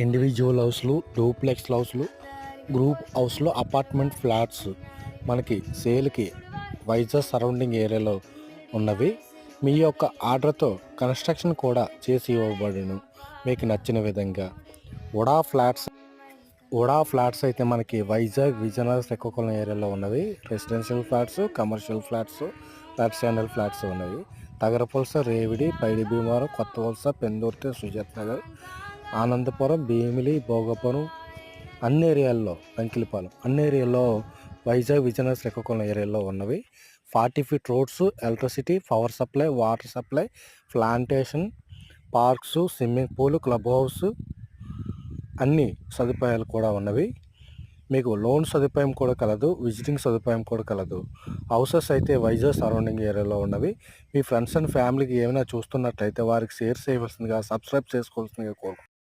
Individual హౌస్లు, duplex హౌస్లు, group హౌస్లు, అపార్ట్మెంట్ ఫ్లాట్స్ మనకి సేల్కి వైజాగ్ సరౌండింగ్ ఏరియాలో ఉన్నవి. మీ యొక్క ఆర్డర్తో కన్స్ట్రక్షన్ కూడా చేసి ఇవ్వబడును మీకు నచ్చిన విధంగా. ఉడా ఫ్లాట్స్ ఉడా ఫ్లాట్స్ అయితే మనకి వైజాగ్, విజయనగరం, శ్రీకాకుళం ఏరియాలో ఉన్నవి. Residential flats, commercial flats, flat standard flats ఉన్నవి. తగరపులస, రేవిడి, పైడి భీమవరం, కొత్త వలస, పెందుర్తి, సుజాత్ నగర్, ఆనందపురం, భీమిలి, భోగపురం, అన్ని ఏరియాల్లో, వెంకిలిపాలెం అన్ని ఏరియాల్లో వైజాగ్, విజయనగరం, శ్రీకాకుళం ఏరియాలో ఉన్నవి. 40 feet roads, electricity, power supply, water supply, plantation, parks, swimming pool, club house అన్ని సదుపాయాలు కూడా ఉన్నవి. మీకు లోన్ సదుపాయం కూడా కలదు, విజిటింగ్ సదుపాయం కూడా కలదు. హౌసెస్ అయితే వైజాగ్ సరౌండింగ్ ఏరియాలో ఉన్నవి. మీ ఫ్రెండ్స్ అండ్ ఫ్యామిలీకి ఏమైనా చూస్తున్నట్లయితే వారికి షేర్ చేయవలసిందిగా, సబ్స్క్రైబ్ చేసుకోవాల్సిందిగా కోరుకుంటున్నాను.